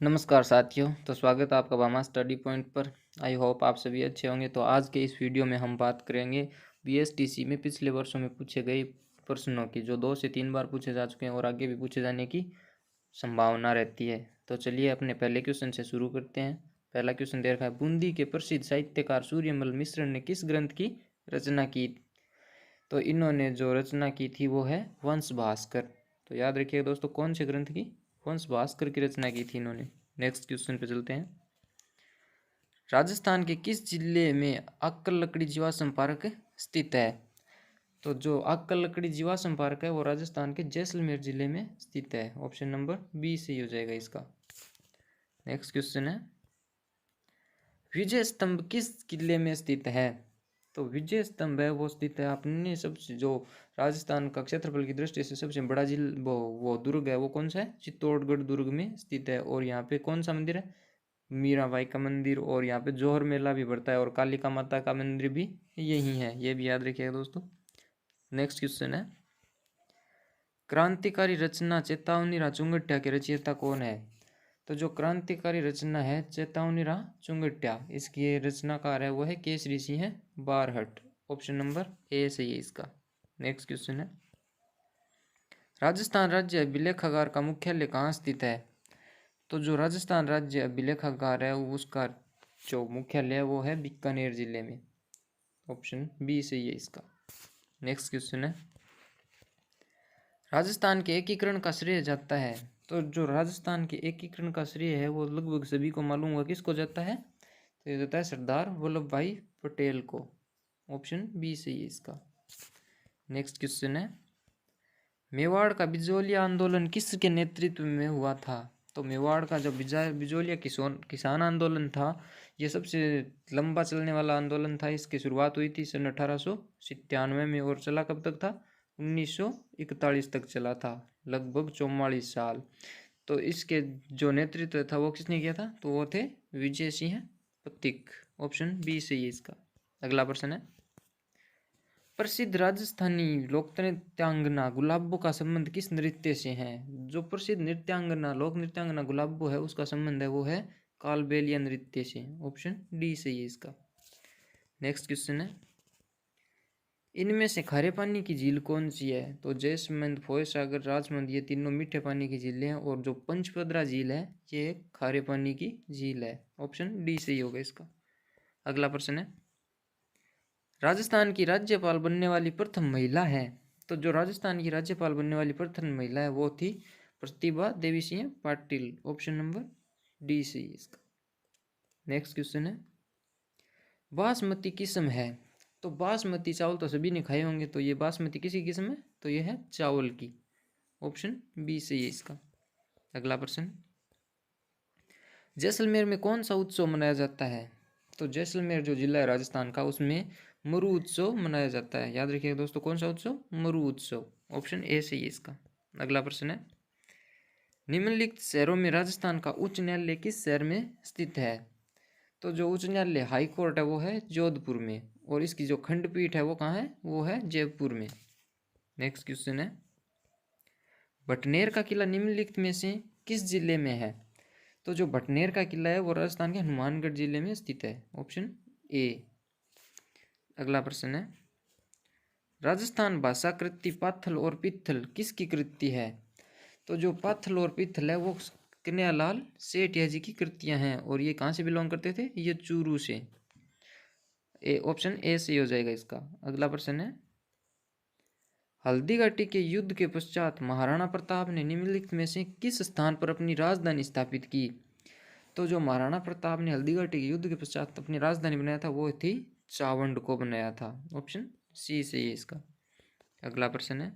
नमस्कार साथियों। तो स्वागत है आपका भामा स्टडी पॉइंट पर। आई होप आप सभी अच्छे होंगे। तो आज के इस वीडियो में हम बात करेंगे बीएसटीसी में पिछले वर्षों में पूछे गए प्रश्नों की, जो 2 से 3 बार पूछे जा चुके हैं और आगे भी पूछे जाने की संभावना रहती है। तो चलिए अपने पहले क्वेश्चन से शुरू करते हैं। पहला क्वेश्चन दे रखा है, बूंदी के प्रसिद्ध साहित्यकार सूर्यमल मिश्र ने किस ग्रंथ की रचना की? तो इन्होंने जो रचना की थी वो है वंश भास्कर। तो याद रखिएगा दोस्तों, कौन से ग्रंथ की? वंश भास्कर की रचना की थी इन्होंने। नेक्स्ट क्वेश्चन पे चलते हैं। राजस्थान के किस जिले में अक्कल लकड़ी जीवाश्म पार्क स्थित है? तो जो अक्कल लकड़ी जीवाश्म पार्क है वो राजस्थान के जैसलमेर जिले में स्थित है। ऑप्शन नंबर बी सही हो जाएगा इसका। नेक्स्ट क्वेश्चन है, विजय स्तंभ किस किले में स्थित है? तो विजय स्तंभ है वो स्थित है अपने सबसे, जो राजस्थान का क्षेत्रफल की दृष्टि से सबसे बड़ा जिला वो दुर्ग है, वो कौन सा है? चित्तौड़गढ़ दुर्ग में स्थित है। और यहाँ पे कौन सा मंदिर है? मीराबाई का मंदिर। और यहाँ पे जोहर मेला भी बढ़ता है और कालिका माता का मंदिर भी यही है, ये भी याद रखिएगा दोस्तों। नेक्स्ट क्वेश्चन है, क्रांतिकारी रचना चेतावनी चुंगट्या के रचयिता कौन है? तो जो क्रांतिकारी रचना है चेतावनी चुंगट्या, इसकी रचनाकार है वो है Kesari Singh Barhat. Option number A सही है इसका। नेक्स्ट क्वेश्चन है, राजस्थान राज्य अभिलेखागार का मुख्यालय कहाँ स्थित है? तो जो राजस्थान राज्य अभिलेखागार है उसका जो मुख्यालय है वो है बीकानेर जिले में। ऑप्शन बी सही है इसका। नेक्स्ट क्वेश्चन है, राजस्थान के एकीकरण का श्रेय जाता है? तो जो राजस्थान के एकीकरण का श्रेय है वो लगभग सभी को मालूम होगा किसको जाता है? तो ये जाता है सरदार वल्लभ भाई पटेल को। ऑप्शन बी सही है इसका। नेक्स्ट क्वेश्चन है, मेवाड़ का बिजोलिया आंदोलन किसके नेतृत्व में हुआ था? तो मेवाड़ का जो बिजोलिया किसान आंदोलन था, ये सबसे लंबा चलने वाला आंदोलन था। इसकी शुरुआत हुई थी सन 1897 में और चला कब तक था? 1941 तक चला था, लगभग 44 साल। तो इसके जो नेतृत्व था वो किसने किया था? तो वो थे विजय सिंह पथिक। ऑप्शन बी सही है इसका। अगला प्रश्न है, प्रसिद्ध राजस्थानी लोक नृत्यांगना गुलाबो का संबंध किस नृत्य से है? जो प्रसिद्ध नृत्यांगना लोक नृत्यांगना गुलाबो है उसका संबंध है वो है कालबेलिया नृत्य से। ऑप्शन डी सही है इसका। नेक्स्ट क्वेश्चन है, इनमें से खारे पानी की झील कौन सी है? तो जैसमंद, फोयसागर, राजमंद ये तीनों मीठे पानी की झीलें हैं और जो पंचपदरा झील है ये खारे पानी की झील है। ऑप्शन डी सही होगा इसका। अगला प्रश्न है, राजस्थान की राज्यपाल बनने वाली प्रथम महिला है? तो जो राजस्थान की राज्यपाल बनने वाली प्रथम महिला है वो थी Pratibha Devi Singh Patil. Option number D सही इसका। नेक्स्ट क्वेश्चन है, बासमती किस्म है? तो बासमती चावल तो सभी ने खाए होंगे, तो ये बासमती किसी किस्म है? तो ये है चावल की। ऑप्शन बी सही है इसका। अगला प्रश्न, जैसलमेर में कौन सा उत्सव मनाया जाता है? तो जैसलमेर जो जिला है राजस्थान का उसमें मरु उत्सव मनाया जाता है। याद रखिएगा दोस्तों, कौन सा उत्सव? मरु उत्सव। ऑप्शन ए सही है इसका। अगला प्रश्न है, निम्नलिखित शहरों में राजस्थान का उच्च न्यायालय किस शहर में स्थित है? तो जो उच्च न्यायालय हाई कोर्ट है वो है जोधपुर में और इसकी जो खंडपीठ है वो कहाँ है? वो है जयपुर में। नेक्स्ट क्वेश्चन है, भटनेर का किला निम्नलिखित में से किस जिले में है? तो जो भटनेर का किला है वो राजस्थान के हनुमानगढ़ जिले में स्थित है। Option A. अगला प्रश्न है, राजस्थान भाषा कृति पाथल और पित्थल किसकी कृति है? तो जो पाथल और पित्थल है वो कन्हैयालाल सेठिया जी की कृतियां हैं और ये कहाँ से बिलोंग करते थे? ये चूरू से। ए ऑप्शन ए सही हो जाएगा इसका। अगला प्रश्न है, हल्दी घाटी के युद्ध के पश्चात महाराणा प्रताप ने निम्नलिखित में से किस स्थान पर अपनी राजधानी स्थापित की? तो जो महाराणा प्रताप ने हल्दी घाटी के युद्ध के पश्चात अपनी राजधानी बनाया था वो थी चावंड को बनाया था। ऑप्शन सी सही है इसका। अगला प्रश्न है,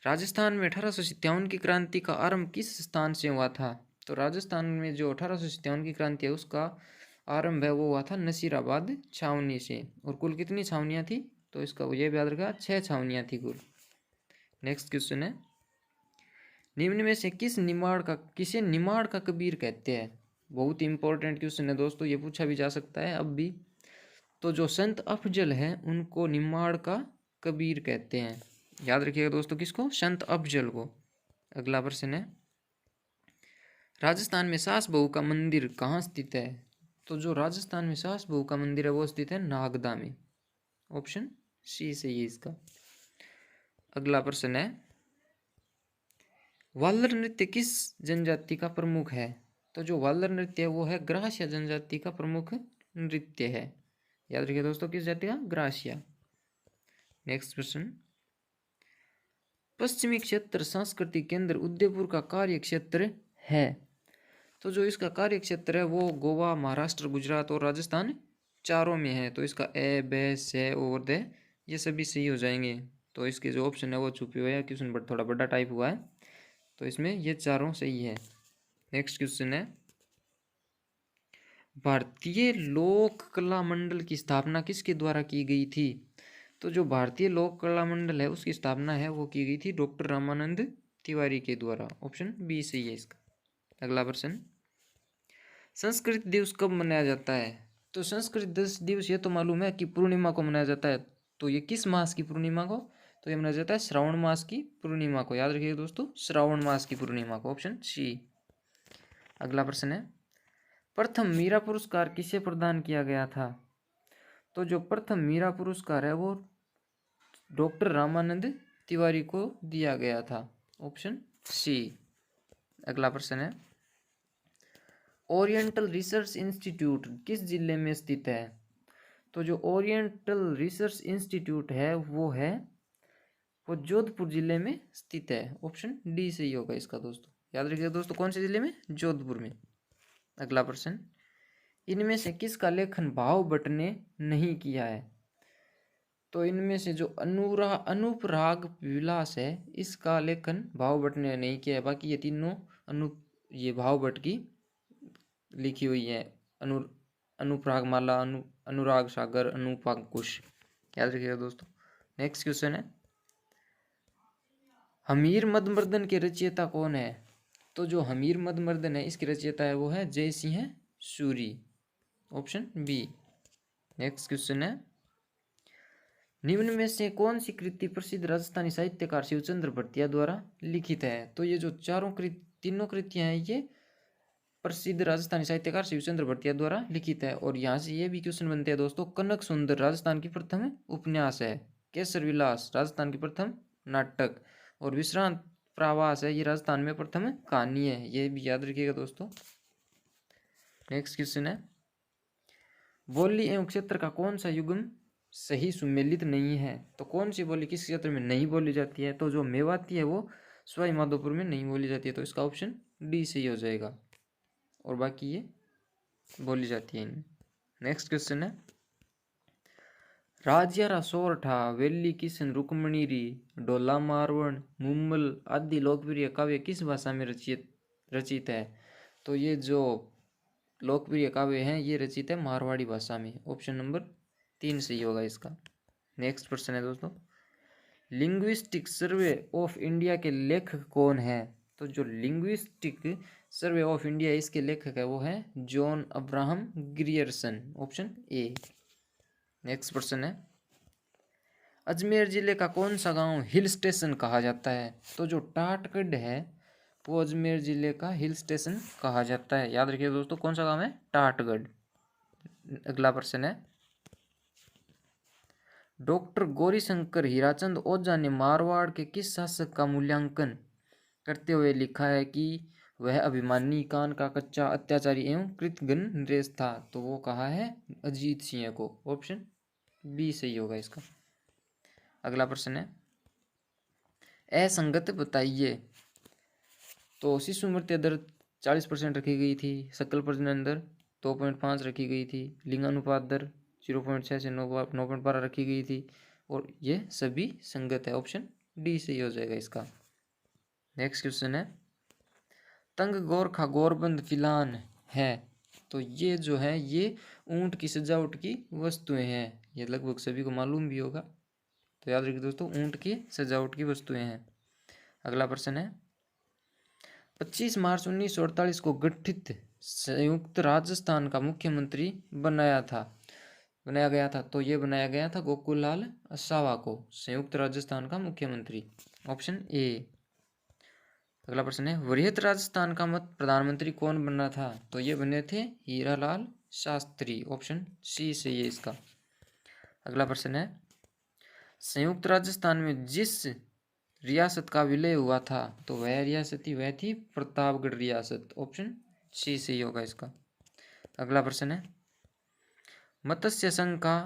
राजस्थान में 1857 की क्रांति का आरंभ किस स्थान से हुआ था? तो राजस्थान में जो 1857 की क्रांति है उसका आरंभ है वो हुआ था नसीराबाद छावनी से। और कुल कितनी छावनियाँ थी? तो इसका ये भी याद रखा, 6 छावनियाँ थी कुल। नेक्स्ट क्वेश्चन है, निम्न में से किसे निमाड़ का कबीर कहते हैं? बहुत इंपॉर्टेंट क्वेश्चन है दोस्तों, ये पूछा भी जा सकता है अब भी। तो जो संत अफजल है उनको निमाड़ का कबीर कहते हैं। याद रखिएगा दोस्तों, किसको? संत अफजल को। अगला प्रश्न है, राजस्थान में सास बहू का मंदिर कहाँ स्थित है? तो जो राजस्थान में सास बहू का मंदिर है वो स्थित है नागदा में। ऑप्शन सी सही है इसका। अगला प्रश्न है, वालर नृत्य किस जनजाति का प्रमुख है? तो जो वालर नृत्य है वो है ग्रासिया जनजाति का प्रमुख नृत्य है। याद रखिए दोस्तों, किस जाति का? ग्रासिया। नेक्स्ट प्रश्न, पश्चिमी क्षेत्र सांस्कृतिक केंद्र उदयपुर का कार्य क्षेत्र है। तो जो इसका कार्य क्षेत्र है वो गोवा, महाराष्ट्र, गुजरात और राजस्थान चारों में है। तो इसका ए, बे, से और दे ये सभी सही हो जाएंगे। तो इसके जो ऑप्शन है वो छुपे हुए हैं, क्वेश्चन बट थोड़ा बड़ा टाइप हुआ है, तो इसमें ये चारों सही है। नेक्स्ट क्वेश्चन है, भारतीय लोक कला मंडल की स्थापना किसके द्वारा की गई थी? तो जो भारतीय लोक कला मंडल है उसकी स्थापना है वो की गई थी डॉक्टर रामानंद तिवारी के द्वारा। ऑप्शन बी सही है इसका। अगला प्रश्न, संस्कृत दिवस कब मनाया जाता है? तो संस्कृत दिवस ये तो मालूम है कि पूर्णिमा को मनाया जाता है। तो ये किस मास की पूर्णिमा को? तो ये मनाया जाता है श्रावण मास की पूर्णिमा को। याद रखिएगा दोस्तों, श्रावण मास की पूर्णिमा को। Option C. अगला प्रश्न है, प्रथम मीरा पुरस्कार किसे प्रदान किया गया था? तो जो प्रथम मीरा पुरस्कार है वो डॉक्टर रामानंद तिवारी को दिया गया था। Option C. अगला प्रश्न है, ओरिएंटल रिसर्च इंस्टीट्यूट किस जिले में स्थित है? तो जो ओरिएंटल रिसर्च इंस्टीट्यूट है वो जोधपुर जिले में स्थित है। ऑप्शन डी सही होगा इसका दोस्तों। याद रखिएगा दोस्तों, कौन से जिले में? जोधपुर में। अगला प्रश्न, इनमें से किसका लेखन भाव भट्ट ने नहीं किया है? तो इनमें से जो अनुपराग विलास है इसका लेखन भाव भट्ट ने नहीं किया है। बाकी ये तीनों ये भाव भट्ट की लिखी हुई है। अनुपराग माला, अनुराग सागर, अनुपांकुश। याद रखिएगा दोस्तों। नेक्स्ट क्वेश्चन है, हमीर मदमर्दन के रचयिता कौन है? तो जो हमीर मदमर्दन है इसके रचयिता है वो है Jai Singh Suri. Option B. Next question है, निम्न में से कौन सी कृति प्रसिद्ध राजस्थानी साहित्यकार शिवचंद्र भट्टिया द्वारा लिखित है? तो ये जो तीनों कृतियां हैं ये प्रसिद्ध राजस्थानी साहित्यकार शिवचंद्र भट्टिया द्वारा लिखित है। और यहाँ से ये भी क्वेश्चन बनते हैं दोस्तों, कनक सुंदर राजस्थान की प्रथम उपन्यास है, केसर विलास राजस्थान की प्रथम नाटक, और विश्रांत प्रावास है ये राजस्थान में प्रथम कहानी है। ये भी याद रखिएगा दोस्तों। नेक्स्ट क्वेश्चन है, बोली एवं क्षेत्र का कौन सा युग्म सही सुमेलित नहीं है? तो कौन सी बोली किस क्षेत्र में नहीं बोली जाती है? तो जो मेवाती है वो सवाई माधोपुर में नहीं बोली जाती है। तो इसका ऑप्शन डी सही हो जाएगा, और बाकी ये बोली जाती है इनमें। नेक्स्ट क्वेश्चन है, राजयारा सोरठा, वेली किशन, रुक्मणीरी, डोला मारवण, मुम्मल आदि लोकप्रिय काव्य किस भाषा में रचित है? तो ये जो लोकप्रिय काव्य हैं ये रचित है मारवाड़ी भाषा में। ऑप्शन नंबर 3 सही होगा इसका। नेक्स्ट प्रश्न है दोस्तों, लिंग्विस्टिक सर्वे ऑफ इंडिया के लेखक कौन है? तो जो लिंग्विस्टिक सर्वे ऑफ इंडिया इसके लेखक है वो है John Abraham Grierson. Option A. Next प्रश्न है, अजमेर जिले का कौन सा गांव हिल स्टेशन कहा जाता है? तो जो टाटगढ़ है वो अजमेर जिले का हिल स्टेशन कहा जाता है। याद रखिए दोस्तों, कौन सा गांव है? टाटगढ़। अगला प्रश्न है, डॉक्टर गौरीशंकर हीराचंद ओझा ने मारवाड़ के किस शासक का मूल्यांकन करते हुए लिखा है कि वह अभिमानी, कान का कच्चा, अत्याचारी एवं कृतघ्न नरेश था? तो वो कहा है अजीत सिंह को। ऑप्शन बी सही होगा इसका। अगला प्रश्न है, असंगत बताइए। तो शिशु मृत्यु दर 40% रखी गई थी, सकल प्रजनन दर 2.5 रखी गई थी, लिंगानुपात दर 0.6 से 9.12 रखी गई थी, और ये सभी संगत है। ऑप्शन डी सही हो जाएगा इसका। नेक्स्ट क्वेश्चन है, तंग गोरखा गोरबंद फिलान है। तो ये जो है ये ऊंट की सजावट की वस्तुएं हैं। ये लगभग सभी को मालूम भी होगा। तो याद रखिए दोस्तों, ऊंट की सजावट की वस्तुएं हैं। अगला प्रश्न है, 25 मार्च 1948 को गठित संयुक्त राजस्थान का मुख्यमंत्री बनाया गया था। तो ये बनाया गया था गोकुललाल असावा को संयुक्त राजस्थान का मुख्यमंत्री। Option A. अगला प्रश्न है वृहत राजस्थान का मत प्रधानमंत्री कौन बनना था? तो ये बने थे हीरालाल शास्त्री। ऑप्शन सी सही है इसका। अगला प्रश्न है संयुक्त राजस्थान में जिस रियासत का विलय हुआ था तो वह रियासत थी, वह थी प्रतापगढ़ रियासत। ऑप्शन सी सही होगा इसका। अगला प्रश्न है मत्स्य संघ का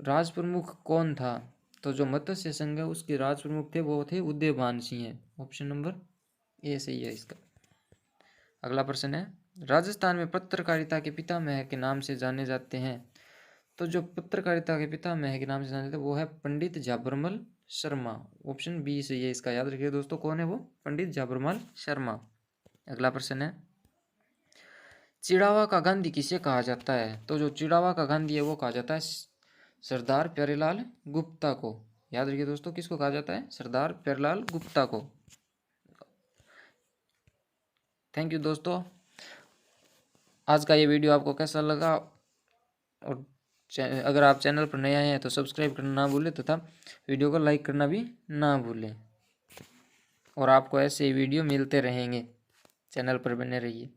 राज प्रमुख कौन था? तो जो मत्स्य संघ है उसके राज प्रमुख थे वो थे Udaybhan Singh. Option number A सही है इसका। अगला प्रश्न है राजस्थान में पत्रकारिता के पितामह के नाम से जाने जाते हैं। तो जो पत्रकारिता के पितामह के नाम से जाने जाते हैं वो है पंडित झाबरमल शर्मा। ऑप्शन बी सही है इसका। याद रखिए दोस्तों कौन है वो? पंडित झाबरमल शर्मा। अगला प्रश्न है चिड़ावा का गांधी किसे कहा जाता है? तो जो चिड़ावा का गांधी है वो कहा जाता है सरदार प्यारेलाल गुप्ता को। याद रखिए दोस्तों किसको कहा जाता है? सरदार प्यारेलाल गुप्ता को। थैंक यू दोस्तों। आज का ये वीडियो आपको कैसा लगा? और अगर आप चैनल पर नए आए हैं तो सब्सक्राइब करना ना भूलें तथा वीडियो को लाइक करना भी ना भूलें। और आपको ऐसे वीडियो मिलते रहेंगे, चैनल पर बने रहिए।